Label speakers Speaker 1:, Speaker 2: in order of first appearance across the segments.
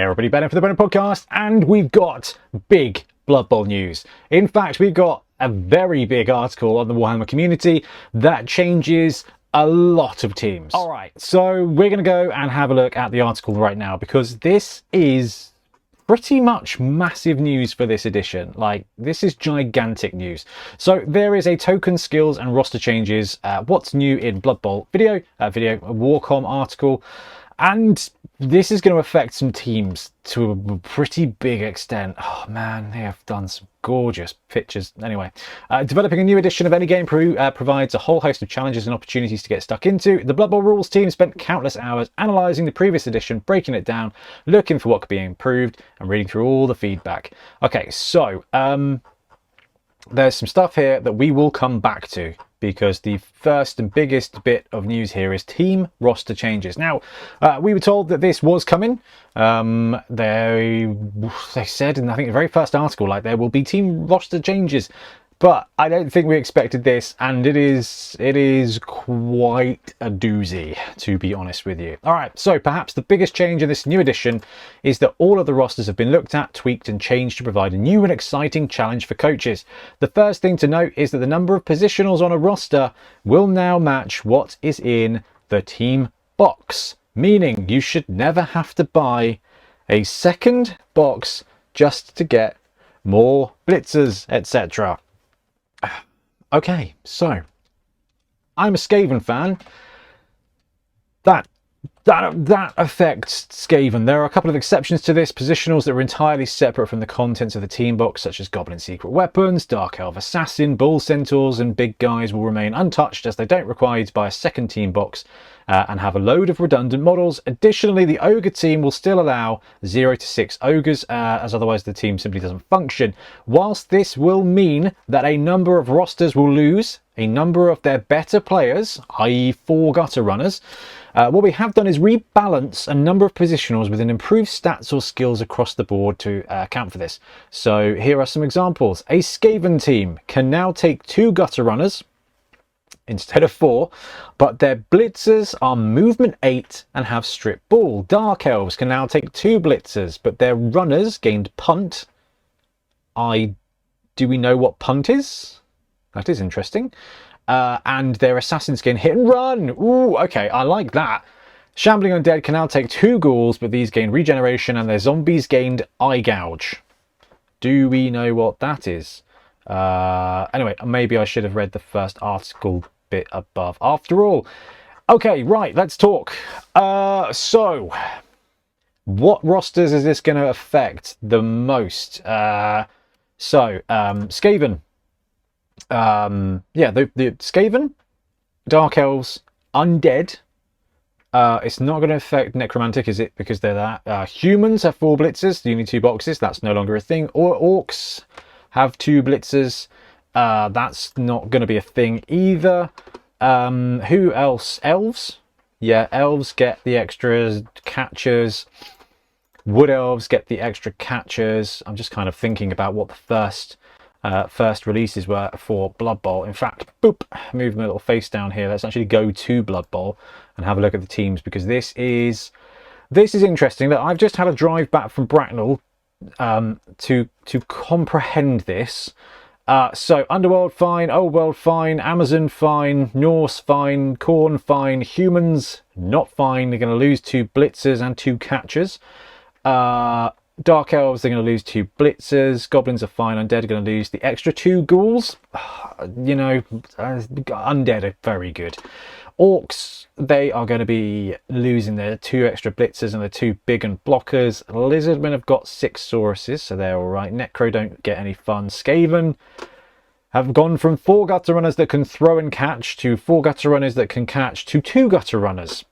Speaker 1: Hey everybody, Ben for the Bonehead podcast, and we've got big Blood Bowl news. In fact, we've got a very big article on the Warhammer community that changes a lot of teams. Alright, so we're going to go and have a look at the article right now, because this is pretty much massive news for this edition. Like, this is gigantic news. So there is a token, skills and roster changes, what's new in Blood Bowl video, a Warcom article, and this is going to affect some teams to a pretty big extent. Oh man, they have done some gorgeous pictures. Anyway, developing a new edition of any game provides a whole host of challenges and opportunities to get stuck into. The Blood Bowl rules team spent countless hours analysing the previous edition, breaking it down, looking for what could be improved, and reading through all the feedback. Okay, so there's some stuff here that we will come back to, because the first and biggest bit of news here is team roster changes. Now, we were told that this was coming. They said in, I think, the very first article, like, there will be team roster changes. But I don't think we expected this, and it is quite a doozy, to be honest with you. All right, so perhaps the biggest change in this new edition is that all of the rosters have been looked at, tweaked and changed to provide a new and exciting challenge for coaches. The first thing to note is that the number of positionals on a roster will now match what is in the team box, meaning you should never have to buy a second box just to get more blitzers, etc. Okay, so I'm a Skaven fan. That affects Skaven. There are a couple of exceptions to this. Positionals that are entirely separate from the contents of the team box, such as Goblin Secret Weapons, Dark Elf Assassin, Bull Centaurs and Big Guys will remain untouched, as they don't require you to buy a second team box and have a load of redundant models. Additionally, the Ogre team will still allow 0 to 6 Ogres, as otherwise the team simply doesn't function. Whilst this will mean that a number of rosters will lose a number of their better players, i.e. 4 gutter runners, what we have done is rebalance a number of positionals with an improved stats or skills across the board to account for this. So here are some examples. A Skaven team can now take 2 gutter runners instead of 4, but their blitzers are movement 8 and have strip ball. Dark Elves can now take 2 blitzers, but their runners gained punt. Do we know what punt is? That is interesting. And their assassins can hit and run. Ooh, okay, I like that. Shambling Undead can now take 2 ghouls, but these gain regeneration, and their zombies gained eye gouge. Do we know what that is? Anyway, maybe I should have read the first article bit above after all. Okay, right, let's talk. So what rosters is this going to affect the most? Skaven. Yeah, the Skaven, Dark Elves, Undead. It's not going to affect Necromantic, is it? Because they're that. Humans have 4 blitzers. You need 2 boxes. That's no longer a thing. Or Orcs have 2 blitzers. That's not going to be a thing either. Who else? Elves? Yeah, elves get the extra catchers. Wood elves get the extra catchers. I'm just kind of thinking about what the first releases were for Blood Bowl. In fact, boop, move my little face down here. Let's actually go to Blood Bowl and have a look at the teams, because this is interesting. That I've just had a drive back from Bracknell to comprehend this. So Underworld fine, Old World fine, Amazon fine, Norse fine, Khorne fine, Humans not fine. They're going to lose 2 blitzers and 2 catchers. Dark Elves, they're going to lose 2 blitzers. Goblins are fine. Undead are going to lose the extra 2 ghouls. You know, Undead are very good. Orcs, they are going to be losing their 2 extra blitzers and their 2 big and blockers. Lizardmen have got 6 sauruses, so they're all right. Necro don't get any fun. Skaven have gone from 4 gutter runners that can throw and catch to 4 gutter runners that can catch to 2 gutter runners.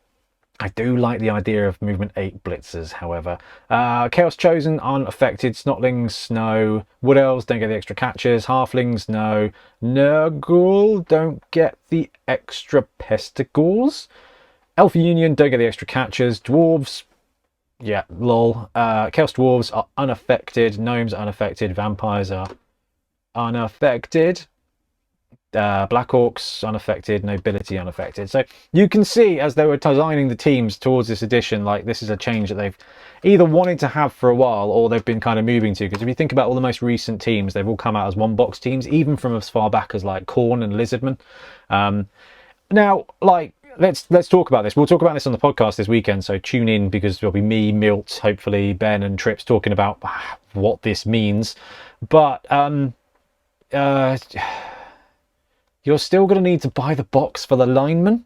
Speaker 1: I do like the idea of movement 8 blitzers, however. Chaos Chosen, unaffected. Snotlings, no. Wood Elves don't get the extra catches. Halflings, no. Nurgle don't get the extra pestigauls. Elf Union don't get the extra catches. Dwarves, yeah, lol. Chaos Dwarves are unaffected. Gnomes are unaffected. Vampires are unaffected. Black Orcs unaffected, Nobility unaffected. So you can see as they were designing the teams towards this edition, like this is a change that they've either wanted to have for a while or they've been kind of moving to. Because if you think about all the most recent teams, they've all come out as one box teams, even from as far back as like Khorne and Lizardman. Now, like, let's talk about this. We'll talk about this on the podcast this weekend, so tune in because there'll be me, Milt, hopefully Ben and Trips talking about what this means. But you're still going to need to buy the box for the lineman.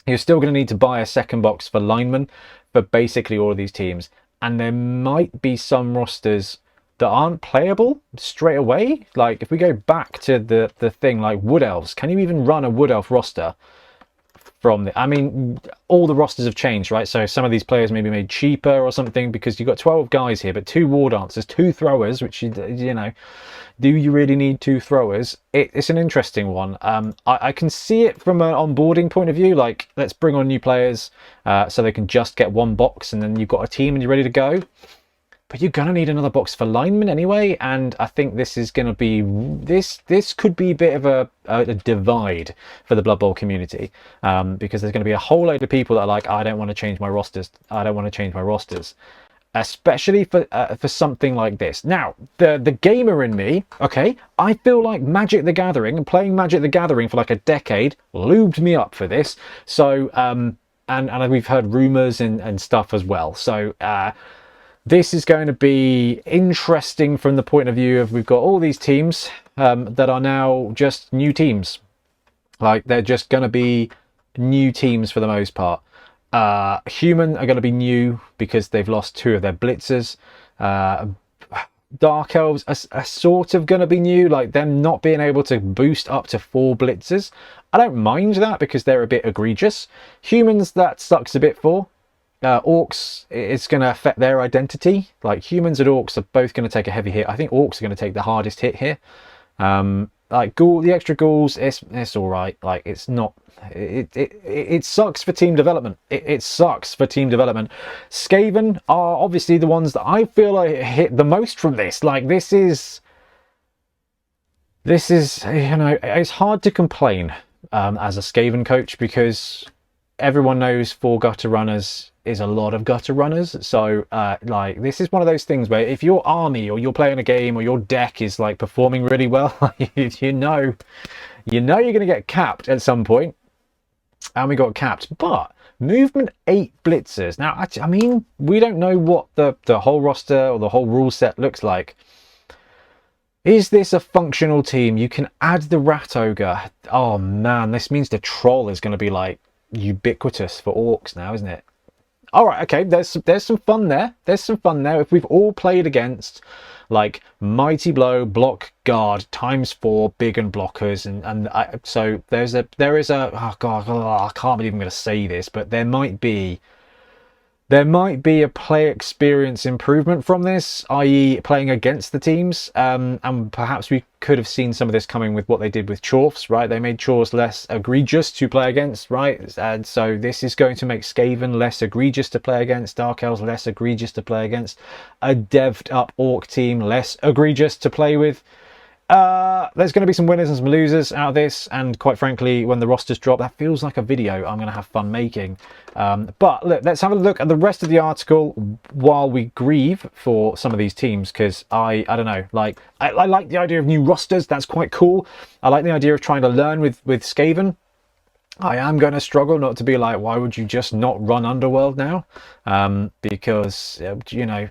Speaker 1: You're still going to need to buy a second box for lineman for basically all of these teams. And there might be some rosters that aren't playable straight away. Like if we go back to the thing like Wood Elves, can you even run a Wood Elf roster from the... I mean, all the rosters have changed, right? So some of these players may be made cheaper or something because you've got 12 guys here, but 2 war dancers, 2 throwers, which, you know, do you really need 2 throwers? It's an interesting one. I can see it from an onboarding point of view, like let's bring on new players so they can just get 1 box and then you've got a team and you're ready to go. But you're going to need another box for linemen anyway, and I think this is going to be... This could be a bit of a divide for the Blood Bowl community, because there's going to be a whole load of people that are like, I don't want to change my rosters. I don't want to change my rosters. Especially for something like this. Now, the gamer in me, okay, I feel like Magic the Gathering and playing Magic the Gathering for like a decade lubed me up for this. So, and we've heard rumours and stuff as well. So, this is going to be interesting from the point of view of we've got all these teams that are now just new teams. Like they're just going to be new teams for the most part. Human are going to be new because they've lost 2 of their blitzers. Dark Elves are sort of going to be new, like them not being able to boost up to 4 blitzers. I don't mind that because they're a bit egregious. Humans, that sucks a bit for. Orcs, it's going to affect their identity. Like humans and orcs are both going to take a heavy hit. I think orcs are going to take the hardest hit here. Like the extra ghouls, it's all right. Like it's not. It sucks for team development. It sucks for team development. Skaven are obviously the ones that I feel like hit the most from this. Like this is you know, it's hard to complain as a Skaven coach because everyone knows 4 gutter runners is a lot of gutter runners. So like this is one of those things where if your army or you're playing a game or your deck is like performing really well, you know you're going to get capped at some point. And we got capped, but movement 8 blitzers. Now I mean, we don't know what the whole roster or the whole rule set looks like. Is this a functional team? You can add the Rat Ogre. Oh man, this means the troll is going to be like ubiquitous for orcs now, isn't it? All right, okay, there's some fun there. There's some fun there. If we've all played against like Mighty Blow, Block Guard, ×4, big and blockers, so there is a oh god, I can't believe I'm going to say this, but there might be a play experience improvement from this, i.e. playing against the teams, and perhaps we could have seen some of this coming with what they did with Chorfs, right? They made Chorfs less egregious to play against, right? And so this is going to make Skaven less egregious to play against, Dark Elves less egregious to play against, a dev'd up Orc team less egregious to play with. There's going to be some winners and some losers out of this, and quite frankly, when the rosters drop, that feels like a video I'm going to have fun making. But look, let's have a look at the rest of the article while we grieve for some of these teams, because I don't know, like I like the idea of new rosters. That's quite cool. I like the idea of trying to learn with Skaven. I am going to struggle not to be like, why would you just not run Underworld now? Because you know,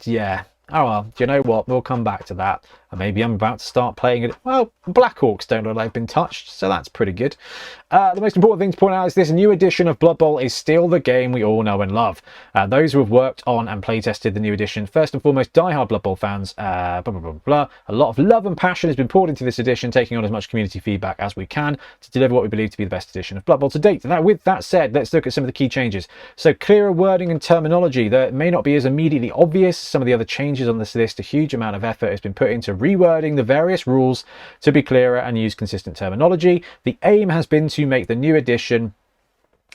Speaker 1: yeah. Oh well, do you know what? We'll come back to that. And maybe I'm about to start playing it. Well, Black Orcs don't look like they've been touched, so that's pretty good. The most important thing to point out is this new edition of Blood Bowl is still the game we all know and love. Those who have worked on and playtested the new edition, first and foremost, die-hard Blood Bowl fans, blah, blah, blah, blah. A lot of love and passion has been poured into this edition, taking on as much community feedback as we can to deliver what we believe to be the best edition of Blood Bowl to date. Now, with that said, let's look at some of the key changes. So, clearer wording and terminology. That may not be as immediately obvious. Some of the other changes on this list, a huge amount of effort has been put into rewording the various rules to be clearer and use consistent terminology. The aim has been to make the new edition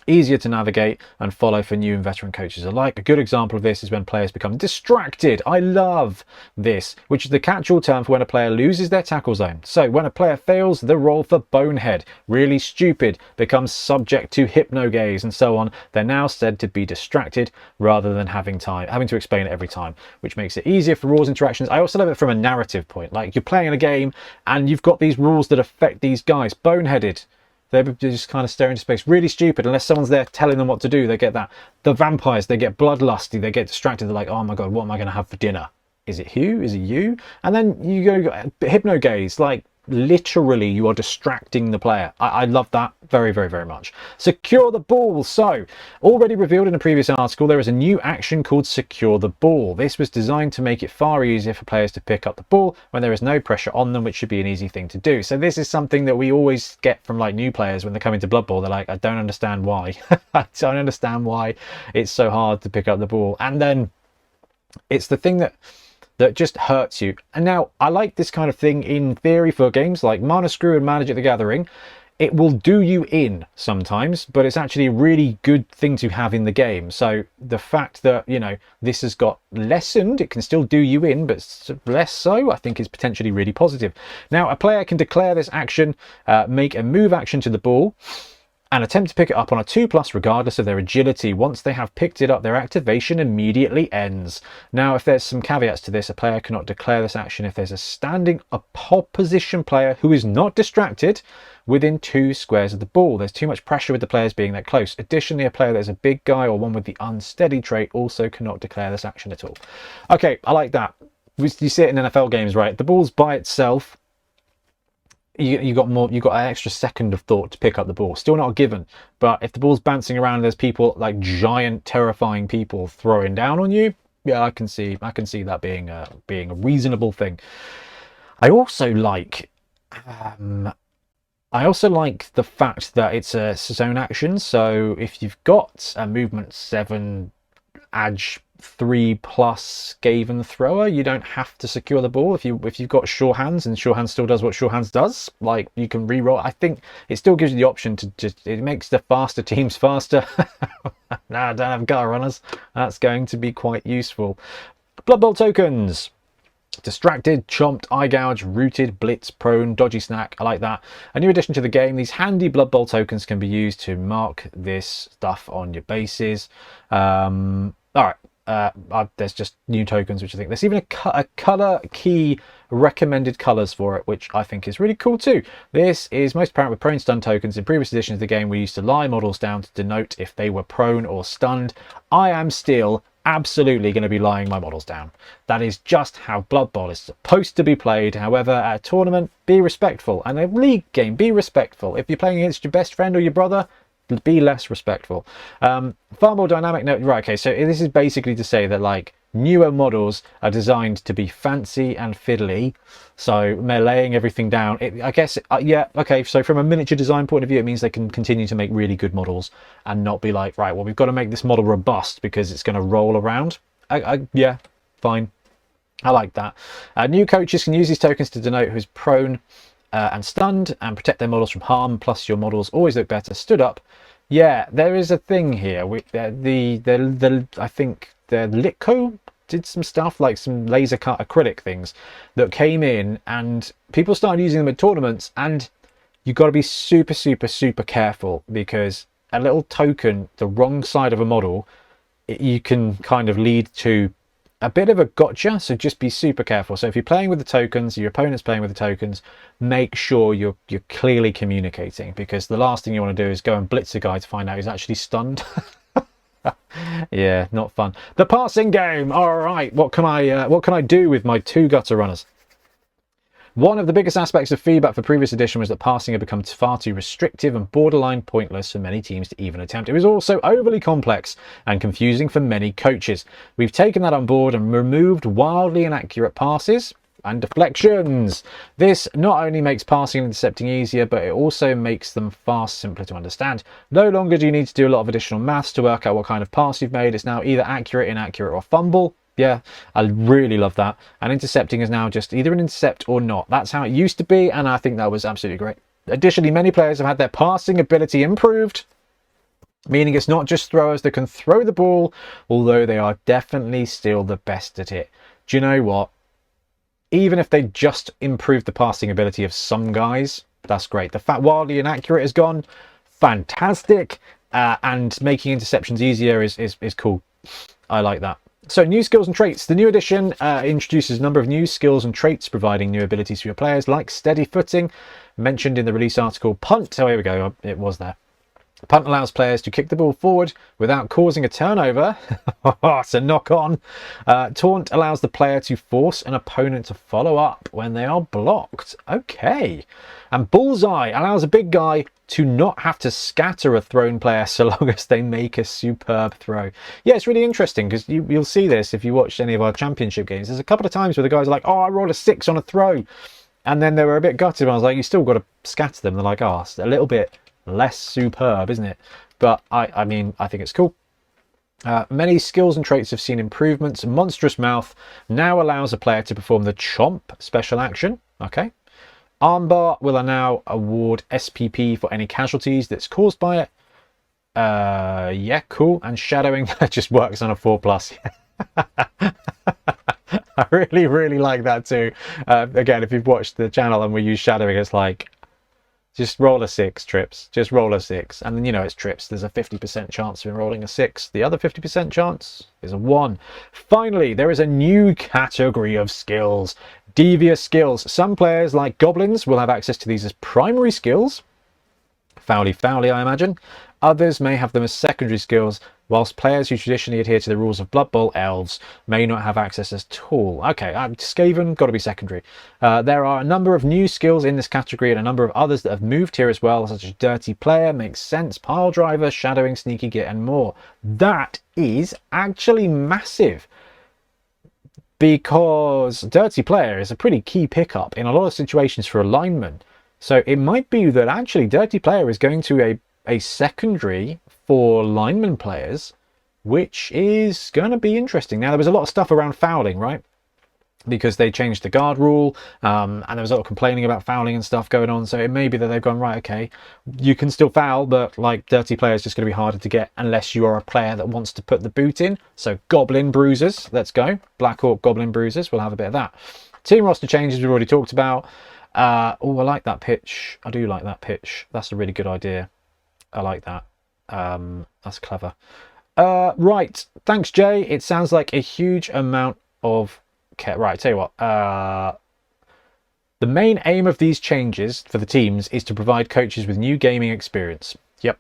Speaker 1: easier to navigate and follow for new and veteran coaches alike. A good example of this is when players become distracted. I love this, which is the catch-all term for when a player loses their tackle zone. So when a player fails the roll for Bonehead, really stupid, becomes subject to hypnogaze and so on, they're now said to be distracted rather than having to explain it every time, which makes it easier for rules interactions. I also love it from a narrative point. Like, you're playing a game and you've got these rules that affect these guys. Boneheaded. They're just kind of staring into space. Really stupid. Unless someone's there telling them what to do, they get that. The vampires, they get bloodlusty. They get distracted. They're like, oh my God, what am I going to have for dinner? Is it who? Is it you? And then you go hypnogaze. Like, literally, you are distracting the player. I love that very, very, very much. Secure the ball. So, already revealed in a previous article, there is a new action called Secure the Ball. This was designed to make it far easier for players to pick up the ball when there is no pressure on them, which should be an easy thing to do. So this is something that we always get from like new players when they come into Blood Bowl. They're like, I don't understand why. I don't understand why it's so hard to pick up the ball. And then it's the thing that just hurts you. And now I like this kind of thing in theory for games like Mana Screw and Magic the Gathering. It will do you in sometimes, but it's actually a really good thing to have in the game. So the fact that, you know, this has got lessened, it can still do you in, but less so, I think is potentially really positive. Now, a player can declare this action, make a move action to the ball, and attempt to pick it up on a 2+ regardless of their agility. Once they have picked it up, their activation immediately ends. Now, if there's some caveats to this, a player cannot declare this action if there's a standing opposition player who is not distracted within 2 squares of the ball. There's too much pressure with the players being that close. Additionally, a player that is a big guy or one with the unsteady trait also cannot declare this action at all. Okay, I like that. You see it in NFL games, right? The ball's by itself. You got an extra second of thought to pick up the ball. Still not a given, but if the ball's bouncing around and there's people like giant terrifying people throwing down on you, yeah, I can see that being a reasonable thing. I also like the fact that it's a zone action. So if you've got a movement 7 edge 3+ Skaven thrower, you don't have to secure the ball. If you've got sure hands and sure hands still does what sure hands does, like, you can re-roll. I think it still gives you the option to it makes the faster teams faster. Nah, I don't have gutter runners. That's going to be quite useful. Blood Bowl tokens. Distracted, chomped, eye gouge, rooted, blitz, prone, dodgy snack. I like that. A new addition to the game. These handy Blood Bowl tokens can be used to mark this stuff on your bases. All right. There's just new tokens, which I think there's even a color key recommended colors for it, which I think is really cool too. This is most apparent with prone stun tokens. In previous editions of the game, we used to lie models down to denote if they were prone or stunned. I am still absolutely going to be lying my models down. That is just how Blood Bowl is supposed to be played. However, at a tournament, be respectful, and a league game, be respectful. If you're playing against your best friend or your brother, be less respectful. Far more dynamic. No, right, okay, so this is basically to say that, like, newer models are designed to be fancy and fiddly, so they're laying everything down. I guess, yeah, okay, so from a miniature design point of view, it means they can continue to make really good models and not be like, right, well, we've got to make this model robust because it's going to roll around. Yeah, fine. I like that. New coaches can use these tokens to denote who's prone and stunned and protect their models from harm. Plus, your models always look better stood up. Yeah, there is a thing here with I think the Litco did some stuff, like some laser cut acrylic things that came in, and people started using them at tournaments, and you've got to be super, super, super careful, because a little token the wrong side of a model, you can kind of lead to a bit of a gotcha, so just be super careful. So if you're playing with the tokens, your opponent's playing with the tokens, make sure you're clearly communicating, because the last thing you want to do is go and blitz a guy to find out he's actually stunned. Yeah, not fun. The passing game. All right, what can I do with my 2 gutter runners? One of the biggest aspects of feedback for previous edition was that passing had become far too restrictive and borderline pointless for many teams to even attempt. It was also overly complex and confusing for many coaches. We've taken that on board and removed wildly inaccurate passes and deflections. This not only makes passing and intercepting easier, but it also makes them far simpler to understand. No longer do you need to do a lot of additional maths to work out what kind of pass you've made. It's now either accurate, inaccurate, or fumble. Yeah, I really love that. And intercepting is now just either an intercept or not. That's how it used to be, and I think that was absolutely great. Additionally, many players have had their passing ability improved. meaning it's not just throwers that can throw the ball, although they are definitely still the best at it. Do you know what? Even if they just improve the passing ability of some guys, that's great. The fact wildly inaccurate is gone, fantastic, and making interceptions easier is cool. I like that. So, new skills and traits. The new edition introduces a number of new skills and traits, providing new abilities for your players, like steady footing, mentioned in the release article. Punt, oh here we go, it was there. Punt allows players to kick the ball forward without causing a turnover. It's a knock-on. Taunt allows the player to force an opponent to follow up when they are blocked. Okay. And Bullseye allows a big guy to not have to scatter a thrown player so long as they make a superb throw. Yeah, it's really interesting because you'll see this if you watch any of our championship games. There's a couple of times where the guys are like, oh, I rolled a 6 on a throw. And then they were a bit gutted. I was like, you still got to scatter them. They're like, oh, it's a little bit less superb, isn't it? But I mean, I think it's cool. Many skills and traits have seen improvements. Monstrous Mouth now allows a player to perform the Chomp special action. Okay. Armbar will now award SPP for any casualties that's caused by it. Yeah, cool. And Shadowing just works on a 4+. I really like that too. Again, if you've watched the channel and we use Shadowing, it's like, just roll a 6, Trips. Just roll a 6. And then, you know, it's Trips. There's a 50% chance of rolling a 6. The other 50% chance is a 1. Finally, there is a new category of skills. Devious skills. Some players, like Goblins, will have access to these as primary skills. Fowly, I imagine. Others may have them as secondary skills, whilst players who traditionally adhere to the rules of Blood Bowl, elves, may not have access at all. Okay, Skaven, got to be secondary. There are a number of new skills in this category and a number of others that have moved here as well, such as Dirty Player, Makes Sense, Pile Driver, Shadowing, Sneaky Git, and more. That is actually massive, because Dirty Player is a pretty key pickup in a lot of situations for a lineman. So it might be that actually Dirty Player is going to a secondary for lineman players, which is going to be interesting. Now, there was a lot of stuff around fouling, right? Because they changed the guard rule, and there was a lot of complaining about fouling and stuff going on. So it may be that they've gone, right, okay, you can still foul, but like Dirty Player is just going to be harder to get unless you are a player that wants to put the boot in. So Goblin Bruisers, let's go. Black Hawk Goblin Bruisers, we'll have a bit of that. Team roster changes we've already talked about. Oh, I like that pitch. I do like that pitch. That's a really good idea. I like that. That's clever. Right. Thanks, Jay. It sounds like a huge amount of care. Right. Tell you what. The main aim of these changes for the teams is to provide coaches with new gaming experience. Yep.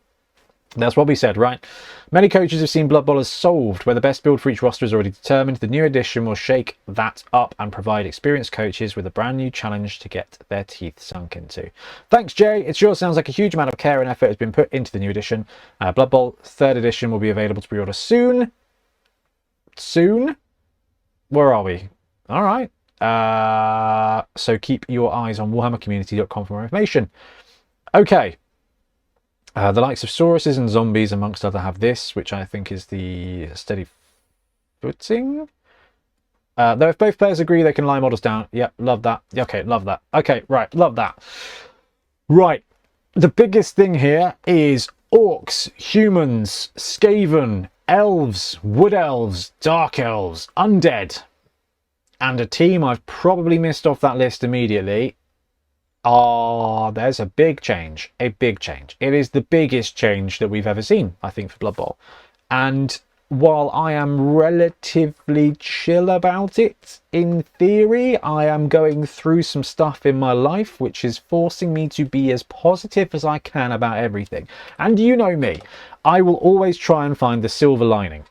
Speaker 1: That's what we said, right? Many coaches have seen Blood Bowl as solved, where the best build for each roster is already determined. The new edition will shake that up and provide experienced coaches with a brand new challenge to get their teeth sunk into. Thanks, Jay. It sure sounds like a huge amount of care and effort has been put into the new edition. Blood Bowl 3rd edition will be available to pre-order soon. Soon? Where are we? All right. So keep your eyes on warhammercommunity.com for more information. Okay. The likes of Sauruses and Zombies, amongst other, have this, which I think is the steady footing. Though if both players agree, they can lie models down. Yep, love that. Okay, love that. Okay, right, love that. Right, the biggest thing here is Orcs, Humans, Skaven, Elves, Wood Elves, Dark Elves, Undead. And a team I've probably missed off that list immediately. There's a big change. A big change. It is the biggest change that we've ever seen, I think, for Blood Bowl. And while I am relatively chill about it, in theory, I am going through some stuff in my life which is forcing me to be as positive as I can about everything. And you know me, I will always try and find the silver lining.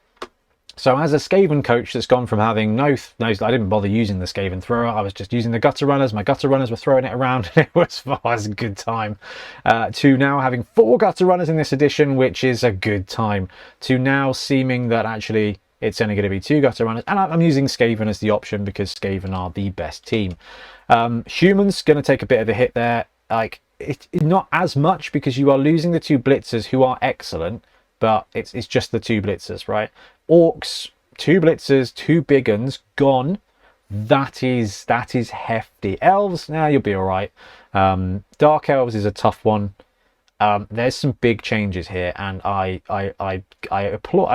Speaker 1: So as a Skaven coach that's gone from having I didn't bother using the Skaven thrower, I was just using the gutter runners. My gutter runners were throwing it around and it was a good time. To now having 4 gutter runners in this edition, which is a good time. To now seeming that actually it's only going to be 2 gutter runners. And I'm using Skaven as the option because Skaven are the best team. Humans going to take a bit of a hit there. Like, it's not as much because you are losing the 2 blitzers who are excellent, but it's just the 2 blitzers, right? Orcs, 2 blitzers, 2 big uns gone. That is hefty. Elves, now you'll be all right. Dark Elves is a tough one. There's some big changes here, and I implore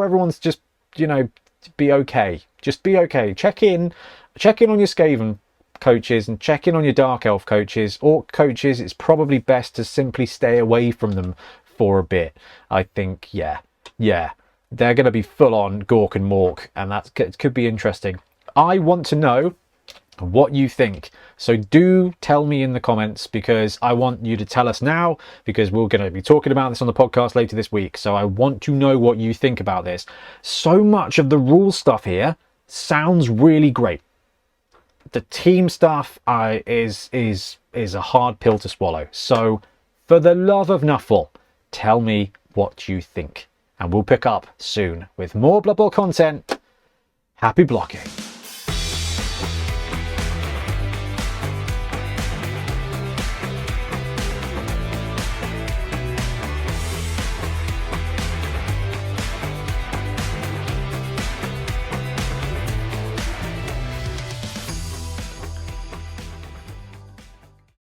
Speaker 1: everyone to just, you know, be okay. Just be okay. Check in on your Skaven coaches and check in on your Dark Elf coaches. Orc coaches, it's probably best to simply stay away from them for a bit. I think, yeah, they're going to be full on Gork and Mork, and that could be interesting. I want to know what you think, so do tell me in the comments, because I want you to tell us now, because we're going to be talking about this on the podcast later this week. So I want to know what you think about this. So much of the rule stuff here sounds really great. The team stuff is a hard pill to swallow. So for the love of Nuffle, tell me what you think, and we'll pick up soon with more Blood Bowl content. Happy blocking.